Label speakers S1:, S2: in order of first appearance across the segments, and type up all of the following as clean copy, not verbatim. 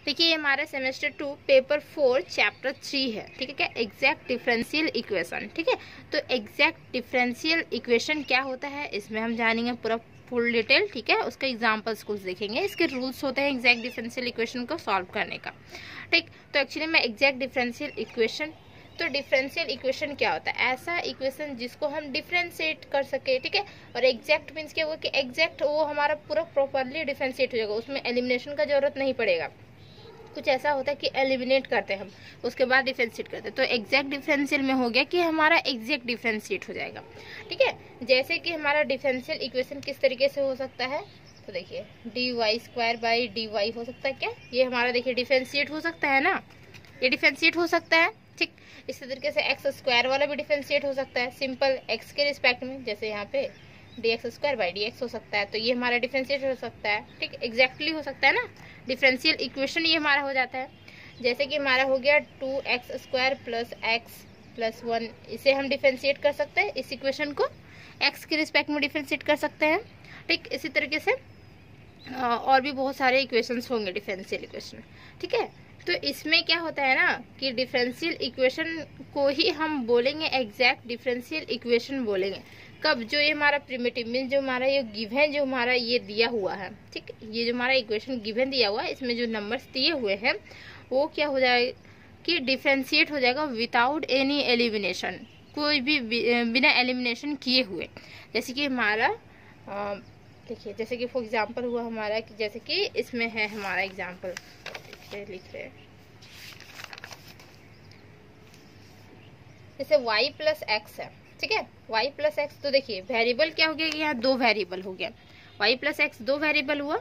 S1: देखिए ये हमारा सेमेस्टर 2 पेपर 4 चैप्टर 3 है, ठीक है क्या, एग्जैक्ट डिफरेंशियल इक्वेशन। ठीक है, तो एग्जैक्ट डिफरेंशियल इक्वेशन क्या होता है इसमें हम जानेंगे पूरा फुल डिटेल। ठीक है, उसके एग्जांपल्स कुछ देखेंगे, इसके रूल्स होते हैं एग्जैक्ट डिफरेंशियल इक्वेशन को सॉल्व करने का। ठीक, तो एक्चुअली में एग्जैक्ट डिफरेंशियल इक्वेशन, तो डिफरेंशियल इक्वेशन क्या होता है, ऐसा इक्वेशन जिसको हम डिफरेंशिएट कर सके। ठीक है, और एग्जैक्ट मीन्स क्या हुआ कि एग्जैक्ट वो हमारा पूरा प्रॉपरली डिफरेंशिएट हो जाएगा, उसमें एलिमिनेशन का जरूरत नहीं पड़ेगा। कुछ ऐसा होता है कि एलिमिनेट करते हैं हम, उसके बाद डिफरेंशिएट करते हैं, तो एग्जैक्ट डिफरेंशियल में हो गया कि हमारा एग्जैक्ट डिफरेंशिएट हो जाएगा। ठीक है, जैसे कि हमारा डिफरेंशियल इक्वेशन किस तरीके से हो सकता है, तो देखिए dy स्क्वायर बाई dy हो सकता है क्या, ये हमारा देखिए डिफरेंशिएट हो सकता है ना, ये डिफरेंशिएट हो सकता है। ठीक, इसी तरीके से एक्स स्क्वायर वाला भी डिफरेंशिएट हो सकता है, सिंपल एक्स के रिस्पेक्ट में, जैसे यहाँ पे dx स्क्वायर बाई dx हो सकता है, तो ये हमारा डिफरेंशिएट हो सकता है। ठीक, एग्जैक्टली हो सकता है ना, डिफरेंशियल इक्वेशन ये हमारा हो जाता है। जैसे कि हमारा हो गया 2x square plus x plus 1, इसे हम डिफरेंशिएट कर सकते हैं, इस इक्वेशन को x के रिस्पेक्ट में डिफरेंशिएट कर सकते हैं। ठीक, इसी तरीके से और भी बहुत सारे इक्वेशंस होंगे डिफरेंशियल इक्वेशन। ठीक है, तो इसमें क्या होता है ना कि डिफरेंशियल इक्वेशन को ही हम बोलेंगे एग्जैक्ट डिफरेंशियल इक्वेशन बोलेंगे कब, जो ये हमारा प्रिमिटिव मीन जो हमारा ये गिवन जो हमारा ये दिया हुआ है। ठीक, ये जो हमारा इक्वेशन गिवन दिया हुआ है, इसमें जो नंबर्स दिए हुए हैं वो क्या हो जाएगा कि डिफरेंशिएट हो जाएगा विदाउट एनी एलिमिनेशन, कोई भी बिना एलिमिनेशन किए हुए। जैसे कि हमारा देखिए, जैसे कि फॉर एग्जांपल हुआ हमारा, जैसे कि इसमें है हमारा एग्जांपल, लिख रहे हैं जैसे y प्लस एक्स है। ठीक है, y प्लस एक्स, तो देखिए वेरिएबल क्या हो गया, यहाँ दो वेरिएबल हो गया, y प्लस एक्स दो वेरिएबल हुआ।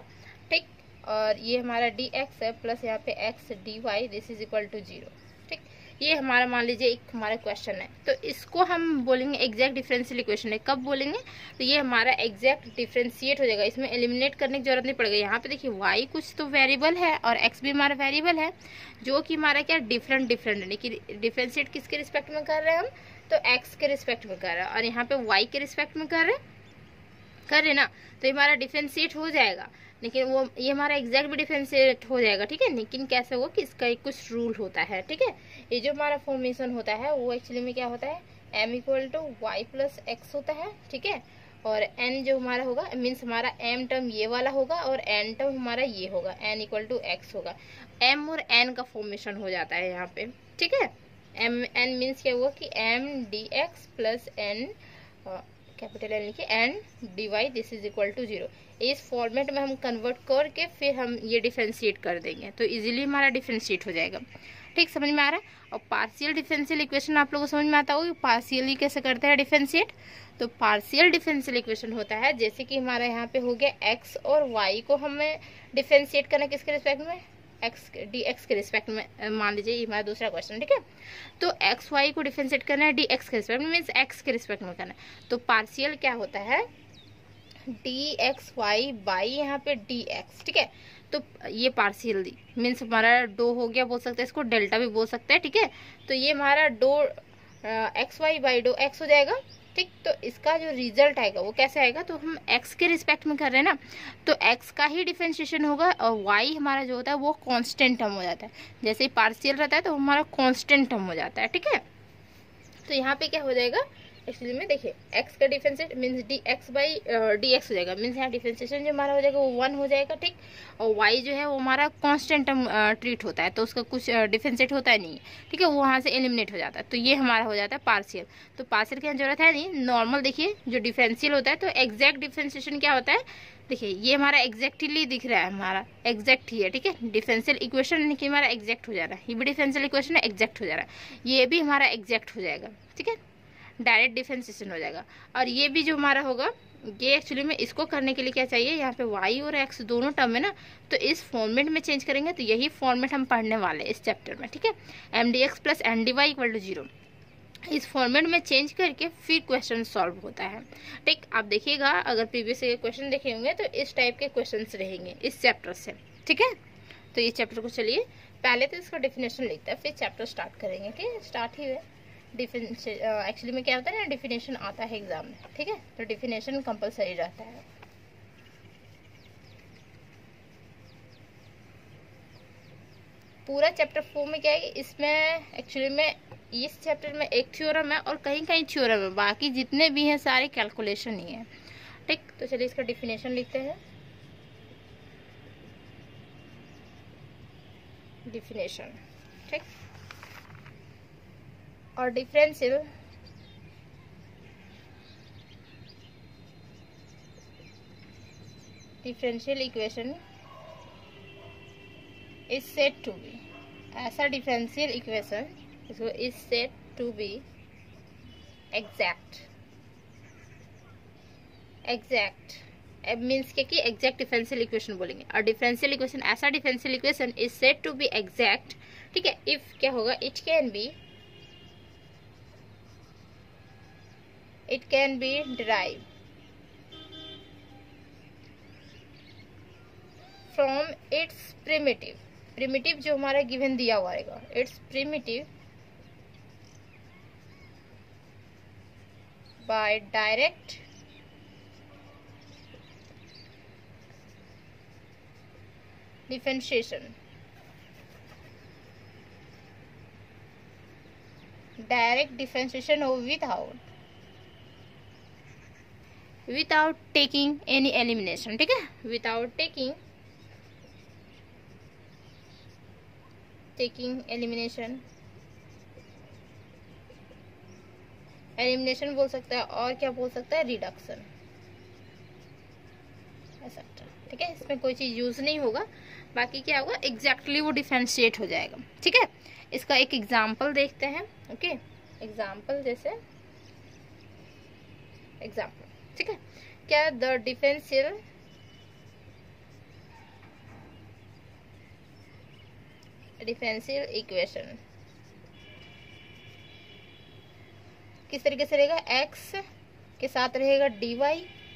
S1: ठीक, और ये हमारा dx है प्लस यहाँ पे x dy, this is equal to 0। ठीक, ये हमारा मान लीजिए एक हमारा क्वेश्चन है, तो इसको हम बोलेंगे एग्जैक्ट डिफरेंशियल इक्वेशन है। कब बोलेंगे, तो ये हमारा एग्जैक्ट डिफरेंशिएट हो जाएगा, इसमें एलिमिनेट करने की जरूरत नहीं पड़ेगा। यहाँ पे देखिए y कुछ तो वेरिएबल है और x भी हमारा वेरिएबल है, जो कि हमारा क्या डिफरेंट है कि डिफरेंशिएट किसके रिस्पेक्ट में कर रहे हैं हम, तो x के रिस्पेक्ट में कर रहे हैं, और यहाँ पे y के रिस्पेक्ट में कर रहे हैं ना, तो हमारा डिफरेंशिएट हो जाएगा। लेकिन वो ये हमारा एग्जैक्ट भी डिफरेंशिएट हो जाएगा। ठीक है, लेकिन कैसे होगा कि इसका एक कुछ रूल होता है। ठीक है, ये जो हमारा फॉर्मेशन होता है वो एक्चुअली में क्या होता है, m equal to y plus x होता है। ठीक है, और n जो हमारा होगा मीन्स हमारा m टर्म ये वाला होगा और n टर्म हमारा ये होगा, n इक्वल टू एक्स होगा, m और n का फॉर्मेशन हो जाता है यहाँ पे। ठीक है, n मीन्स क्या हुआ कि m dx plus n capital N लिखिए and dy, this is equal to 0। इस फॉर्मेट में हम कन्वर्ट करके फिर हम ये डिफरेंशिएट कर देंगे, तो इजीली हमारा डिफरेंशिएट हो जाएगा। ठीक, समझ में आ रहा है। और पार्शियल डिफरेंशियल इक्वेशन आप लोगों को समझ में आता होगा कि पार्शियली कैसे करते हैं डिफरेंशिएट। तो पार्शियल डिफरेंशियल इक्वेशन होता है जैसे कि हमारा यहाँ पे हो गया x और y को हमें डिफरेंशिएट करना किसके रिस्पेक्ट में, एक्स dx के रिस्पेक्ट में, मान लीजिए ये हमारा दूसरा क्वेश्चन। ठीक है, तो एक्स वाई को डिफरेंशिएट करना है dx के रिस्पेक्ट में, मीन्स x के रिस्पेक्ट में करना है। तो पार्शियल क्या होता है dxy बाई यहाँ पे dx। ठीक है, तो ये पार्शियल मीन्स हमारा डो हो गया, बोल सकते हैं इसको डेल्टा भी बोल सकते हैं। ठीक है, तो ये हमारा do x y by do x हो जाएगा। ठीक, तो इसका जो रिजल्ट आएगा वो कैसे आएगा, तो हम x के रिस्पेक्ट में कर रहे हैं ना, तो x का ही डिफरेंशिएशन होगा और y हमारा जो होता है वो कांस्टेंट टर्म हो जाता है। जैसे ही पार्शियल रहता है तो हमारा कांस्टेंट टर्म हो जाता है। ठीक है, तो यहाँ पे क्या हो जाएगा एक्चुअली में, देखिए x का differentiate means dx by dx हो जाएगा, मीन्स यहाँ डिफरेंशिएशन जो हमारा हो जाएगा वो 1 हो जाएगा। ठीक, और y जो है वो हमारा कांस्टेंट टर्म ट्रीट होता है, तो उसका कुछ डिफरेंशिएट होता है नहीं। ठीक है, वो वहाँ से एलिमिनेट हो जाता है, तो ये हमारा हो जाता है पार्शियल। तो पार्शियल की जरूरत है नहीं, नॉर्मल देखिए जो डिफरेंशियल होता है, तो एग्जैक्ट डिफरेंशिएशन क्या होता है, देखिए ये हमारा एग्जैक्टली दिख रहा है, हमारा एग्जैक्ट ही है। ठीक है, डिफरेंशियल इक्वेशन कि हमारा एग्जैक्ट हो जा रहा है, ये भी डिफरेंशियल इक्वेशन है, एग्जैक्ट हो जा रहा है, ये भी हमारा एग्जैक्ट हो जाएगा। ठीक है, डायरेक्ट डिफरेंशिएशन हो जाएगा। और ये भी जो हमारा होगा, ये एक्चुअली में इसको करने के लिए क्या चाहिए, यहाँ पे y और x दोनों टर्म है ना, तो इस फॉर्मेट में चेंज करेंगे, तो यही फॉर्मेट हम पढ़ने वाले हैं इस चैप्टर में। ठीक है, m dx plus n dy equal to 0, इस फॉर्मेट में चेंज करके फिर क्वेश्चन सॉल्व होता है। ठीक, आप देखिएगा अगर प्रीवियस क्वेश्चन देखे होंगे तो इस टाइप के क्वेश्चन रहेंगे इस चैप्टर से। ठीक है, तो ये चैप्टर को चलिए पहले तो इसका डेफिनेशन लिखते हैं, फिर चैप्टर स्टार्ट करेंगे। ठीक, स्टार्ट ही है एक्चुअली में क्या होता है ना, डिफिनेशन आता है एग्जाम में। ठीक है, तो डिफिनेशन कंपलसरी रहता है। पूरा चैप्टर 4 में क्या है, इसमें एक्चुअली में इस चैप्टर में एक थ्योरम है और कहीं कहीं थ्योरम है, बाकी जितने भी हैं सारे कैलकुलेशन ही है। ठीक, तो चलिए इसका डिफिनेशन लिखते हैं। डिफिनेशन, ठीक, और differential equation is said to be, ऐसा differential equation is said to be exact means क्या कि एग्जैक्ट डिफरेंशियल इक्वेशन बोलेंगे। और डिफरेंशियल इक्वेशन, ऐसा differential equation is said to be exact, ठीक है, इफ क्या होगा, it can be derive from its primitive जो हमारा गिवन दिया हुआ रहेगा, its primitive by direct differentiation or without taking any elimination, ठीक है, without taking elimination बोल सकता है, और क्या बोल सकता है, रिडक्शन, ऐसा, ठीक है, इसमें कोई चीज यूज नहीं होगा, बाकी क्या होगा, एग्जैक्टली वो डिफरेंशिएट हो जाएगा। ठीक है, इसका एक एग्जांपल देखते हैं। ओके, एग्जांपल जैसे एग्जांपल, ठीक है, क्या द डिफरेंशियल इक्वेशन किस तरीके से रहेगा, x के साथ रहेगा dy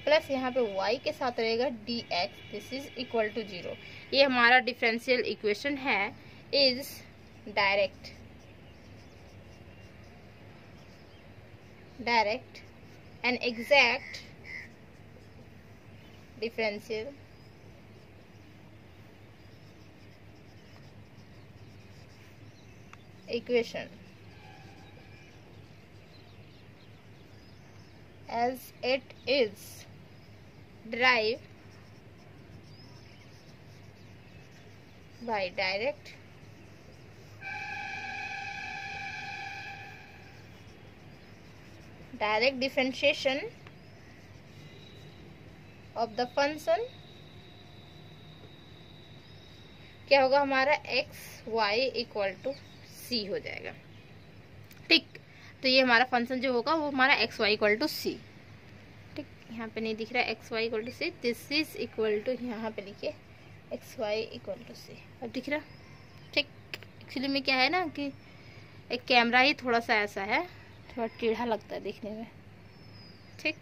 S1: प्लस यहाँ पे y के साथ रहेगा dx, this is equal to 0। ये हमारा डिफरेंशियल इक्वेशन है, is direct and exact differential equation as it is derived by direct differentiation of the function, क्या होगा हमारा x y equal to c हो जाएगा। ठीक, तो ये हमारा फंक्शन जो होगा वो हमारा x y equal to c. ठीक, यहाँ पे नहीं दिख रहा है x y equal to c, this is equal to, यहाँ पे लिखिए x y equal to c, अब दिख रहा। ठीक, एक्चुअली में क्या है ना कि एक कैमरा ही थोड़ा सा ऐसा है, थोड़ा टेढ़ा लगता है देखने में। ठीक,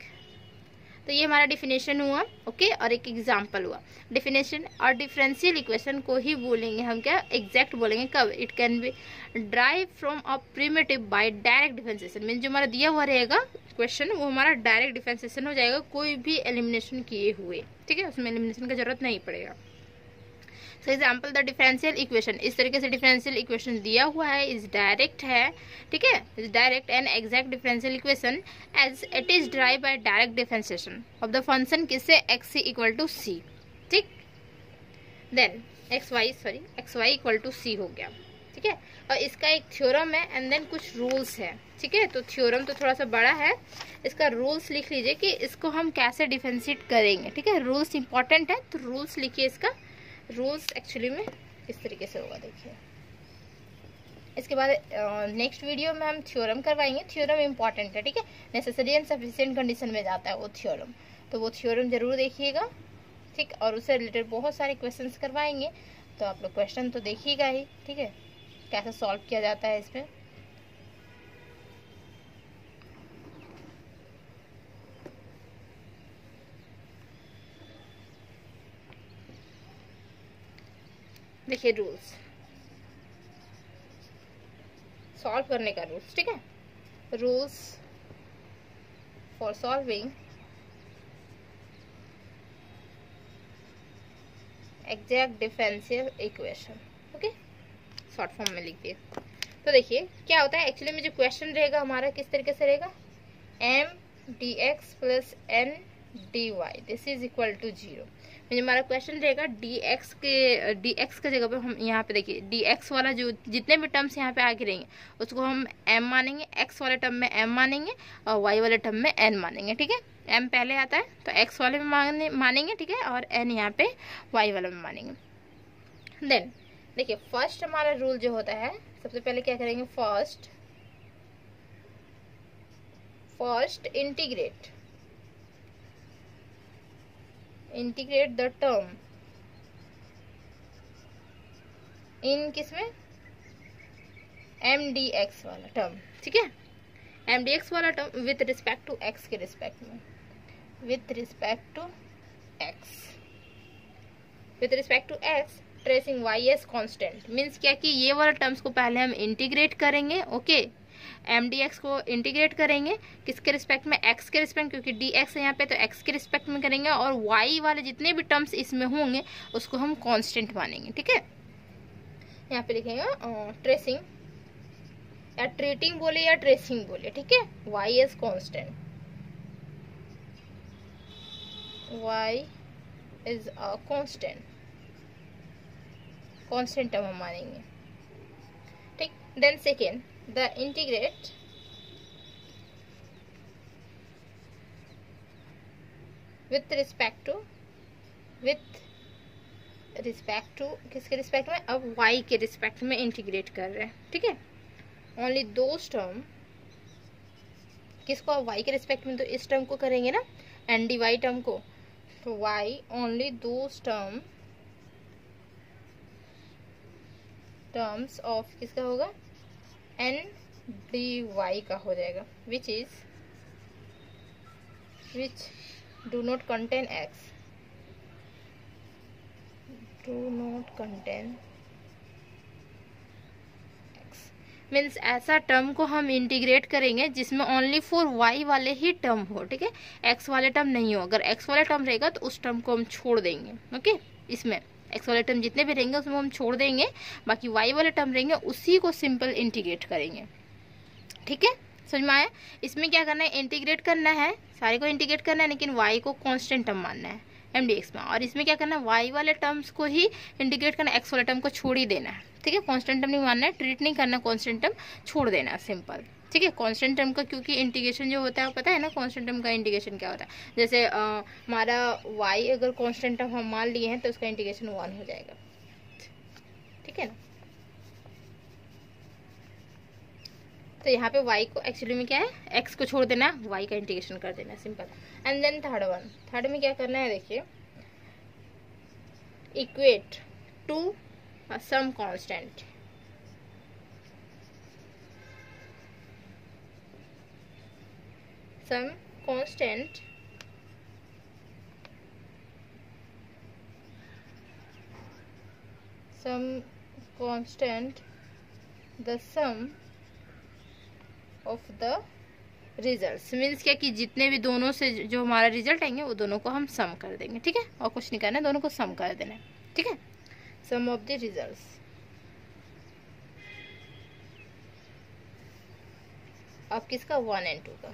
S1: तो ये हमारा डिफिनेशन हुआ। ओके, और एक एग्जांपल हुआ। डिफिनेशन और डिफरेंशियल इक्वेशन को ही बोलेंगे हम क्या, एग्जैक्ट बोलेंगे कब, it can be drive from a primitive by direct differentiation, mean जो हमारा दिया हुआ रहेगा क्वेश्चन वो हमारा डायरेक्ट डिफरेंशिएशन हो जाएगा, कोई भी एलिमिनेशन किए हुए। ठीक है, उसमें एलिमिनेशन का जरूरत नहीं पड़ेगा। For example the differential equation, इस तरीके से डिफरेंशियल इक्वेशन दिया हुआ है, इज डायरेक्ट है। ठीक है, is direct and exact differential equation as it is derive by direct differentiation of the function किससे, x c equal to c. ठीक, then x y equal to c हो गया। ठीक है, और इसका एक थ्योरम है एंड देन कुछ रूल्स है। ठीक है, तो थ्योरम तो थोड़ा सा बड़ा है, इसका रूल्स लिख लीजिए कि इसको हम कैसे डिफरेंशिएट करेंगे। ठीक है, रूल्स इंपॉर्टेंट है, तो रूल्स लिखिए। इसका रूल्स एक्चुअली में इस तरीके से होगा, देखिए। इसके बाद नेक्स्ट वीडियो में हम थ्योरम करवाएंगे। थ्योरम इंपॉर्टेंट है, ठीक है, नेसेसरी एंड सफिशिएंट कंडीशन में जाता है वो थ्योरम, तो वो थ्योरम जरूर देखिएगा। ठीक, और उससे रिलेटेड बहुत सारे क्वेश्चंस करवाएंगे, तो आप लोग क्वेश्चन तो देखिएगा ही। ठीक है, कैसे सॉल्व किया जाता है इसमें। देखिए रूल्स, सॉल्व करने का रूल्स। ठीक है, rules for solving exact differential equation. Okay, short form में लिख दिए। तो देखिए क्या होता है, एक्चुअली में जो क्वेश्चन रहेगा हमारा किस तरीके से रहेगा, m dx plus n dy this is equal to 0। हमारा क्वेश्चन रहेगा dx के जगह पे हम यहाँ पे देखिए dx वाला जो जितने भी टर्म्स यहाँ पे आगे रहेंगे उसको हम m मानेंगे, x वाले टर्म में m मानेंगे और y वाले टर्म में n मानेंगे। ठीक है, m पहले आता है तो x वाले में मानेंगे, ठीक है, और n यहाँ पे y वाले में मानेंगे। देन देखिए फर्स्ट हमारा रूल जो होता है, सबसे पहले क्या करेंगे, first integrate the term in किसमें, mdx वाला टर्म। ठीक है, mdx वाला term with respect to x के रिस्पेक्ट में, with respect to x tracing y as constant. Means क्या कि ये वाला टर्म्स को पहले हम इंटीग्रेट करेंगे, ओके, mdx को इंटीग्रेट करेंगे किसके रिस्पेक्ट में, x के रिस्पेक्ट, क्योंकि dx है यहाँ पे तो x के रिस्पेक्ट में करेंगे, और y वाले जितने भी टर्म्स इसमें होंगे उसको हम कांस्टेंट मानेंगे। ठीक है, यहाँ पे लिखेंगे ट्रेसिंग या ट्रीटिंग बोले या ट्रेसिंग बोले, ठीक है, y as constant, y is a constant term हम मानेंगे। ठीक, then second the integrate with respect to किसके रिस्पेक्ट में, अब y के रिस्पेक्ट में इंटीग्रेट कर रहे हैं। ठीक है, ओनली दोस टर्म, किसको, अब y के रिस्पेक्ट में तो इस टर्म को करेंगे ना, एन डी वाई टर्म को, तो y only those terms of किसका होगा, n dy का हो जाएगा, which do not contain x, means ऐसा टर्म को हम इंटीग्रेट करेंगे जिसमें ओनली फॉर y वाले ही टर्म हो। ठीक है, x वाले टर्म नहीं हो, अगर x वाला टर्म रहेगा तो उस टर्म को हम छोड़ देंगे। ओके, इसमें x वाले टर्म जितने भी रहेंगे उसमें हम छोड़ देंगे, बाकी y वाले टर्म रहेंगे उसी को सिंपल इंटीग्रेट करेंगे। ठीक है, समझ में आया। इसमें क्या करना है, इंटीग्रेट करना है, सारे को इंटीग्रेट करना है, लेकिन y को कांस्टेंट टर्म मानना है mdx में, और इसमें क्या करना है, y वाले टर्म्स को ही इंटीग्रेट करना है, x वाले टर्म को छोड़ ही देना है। ठीक है, कांस्टेंट टर्म नहीं मानना है, ट्रीट नहीं करना, कांस्टेंट टर्म छोड़ देना है, सिंपल। ठीक है, कांस्टेंट टर्म का क्योंकि इंटीग्रेशन जो होता है पता है ना, कांस्टेंट टर्म का इंटीग्रेशन क्या होता है, जैसे हमारा y अगर कांस्टेंट टर्म हम मान लिए हैं तो उसका इंटीग्रेशन 1 हो जाएगा। ठीक है ना, तो यहाँ पे y को एक्चुअली में क्या है, x को छोड़ देना, y का इंटीग्रेशन कर देना, सिंपल। एंड देन थर्ड में क्या करना है, देखिए equate to some constant, some constant the sum of the result. Means क्या कि जितने भी दोनों से जो हमारा रिजल्ट आएंगे वो दोनों को हम सम कर देंगे। ठीक है, और कुछ नहीं करना है, दोनों को सम कर देना है। ठीक है, सम ऑफ द रिजल्ट्स अब किसका, 1 and 2 का,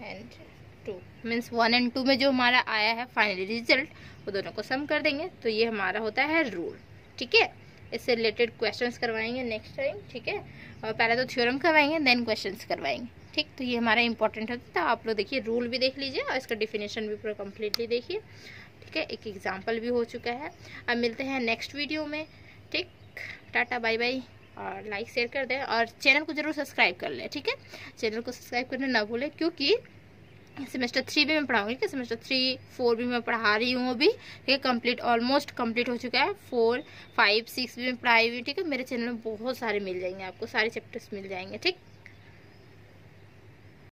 S1: एंड 2 मीन्स 1 and 2 में जो हमारा आया है फाइनली रिजल्ट वो दोनों को सम कर देंगे। तो ये हमारा होता है रूल। ठीक है, इससे रिलेटेड क्वेश्चंस करवाएंगे नेक्स्ट टाइम। ठीक है, और पहले तो थ्योरम करवाएंगे देन क्वेश्चंस करवाएंगे। ठीक, तो ये हमारा इंपॉर्टेंट होता है। आप लोग देखिए रूल भी देख लीजिए और इसका डिफिनेशन भी पूरा कम्प्लीटली देखिए। ठीक है, एक एग्जाम्पल भी हो चुका है। अब मिलते हैं नेक्स्ट वीडियो में। ठीक, टाटा बाय बाय, और लाइक शेयर कर दें और चैनल को जरूर सब्सक्राइब कर लें। ठीक है, चैनल को सब्सक्राइब करना ना भूलें, क्योंकि सेमेस्टर 3 भी मैं पढ़ाऊंगी कि सेमेस्टर 3, 4 भी मैं पढ़ा रही हूँ अभी। ठीक है, कंप्लीट ऑलमोस्ट कंप्लीट हो चुका है। 4, 5, 6 भी मैं पढ़ाई हुई। ठीक है, मेरे चैनल में बहुत सारे मिल जाएंगे, आपको सारे चैप्टर्स मिल जाएंगे। ठीक।